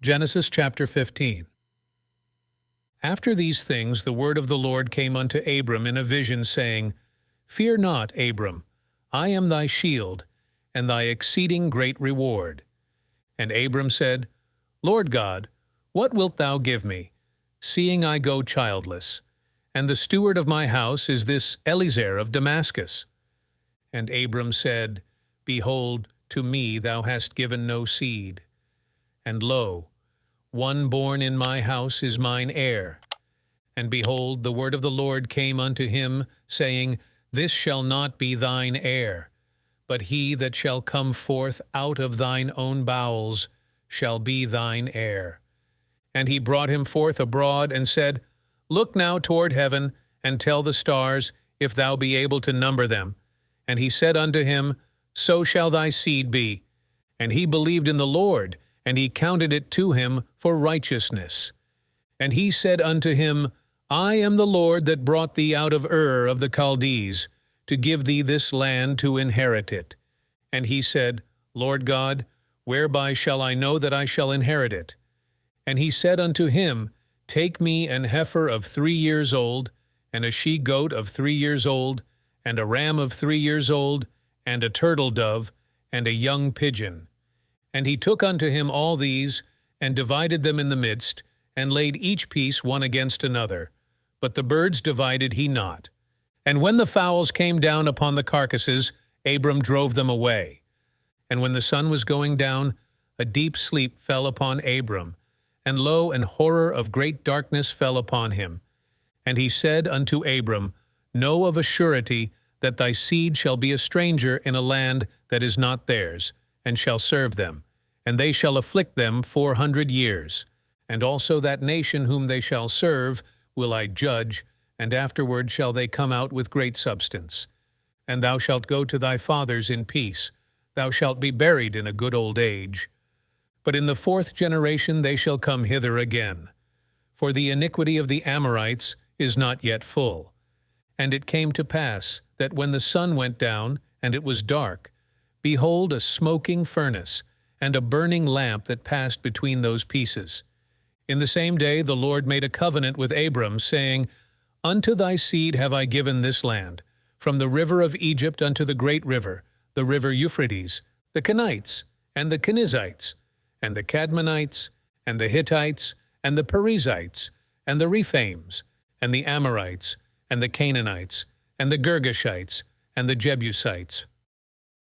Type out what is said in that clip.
Genesis chapter 15. After these things the word of the Lord came unto Abram in a vision, saying, Fear not, Abram, I am thy shield, and thy exceeding great reward. And Abram said, Lord God, what wilt thou give me, seeing I go childless? And the steward of my house is this Eliezer of Damascus. And Abram said, Behold, to me thou hast given no seed. And lo, one born in my house is mine heir. And behold, the word of the Lord came unto him, saying, This shall not be thine heir, but he that shall come forth out of thine own bowels shall be thine heir. And he brought him forth abroad, and said, Look now toward heaven, and tell the stars, if thou be able to number them. And he said unto him, So shall thy seed be. And he believed in the Lord, and he counted it to him for righteousness. And he said unto him, I am the Lord that brought thee out of Ur of the Chaldees, to give thee this land to inherit it. And he said, Lord God, whereby shall I know that I shall inherit it? And he said unto him, Take me an heifer of 3 years old, and a she-goat of 3 years old, and a ram of 3 years old, and a turtle-dove, and a young pigeon. And he took unto him all these, and divided them in the midst, and laid each piece one against another. But the birds divided he not. And when the fowls came down upon the carcasses, Abram drove them away. And when the sun was going down, a deep sleep fell upon Abram, and lo, an horror of great darkness fell upon him. And he said unto Abram, Know of a surety that thy seed shall be a stranger in a land that is not theirs, and shall serve them, and they shall afflict them 400 years. And also that nation whom they shall serve will I judge, and afterward shall they come out with great substance. And thou shalt go to thy fathers in peace, thou shalt be buried in a good old age. But in the 4th generation they shall come hither again. For the iniquity of the Amorites is not yet full. And it came to pass that when the sun went down, and it was dark, behold, a smoking furnace, and a burning lamp that passed between those pieces. In the same day the Lord made a covenant with Abram, saying, Unto thy seed have I given this land, from the river of Egypt unto the great river, the river Euphrates, the Kenites, and the Kenizzites, and the Cadmonites, and the Hittites, and the Perizzites, and the Rephaims, and the Amorites, and the Canaanites, and the Girgashites, and the Jebusites.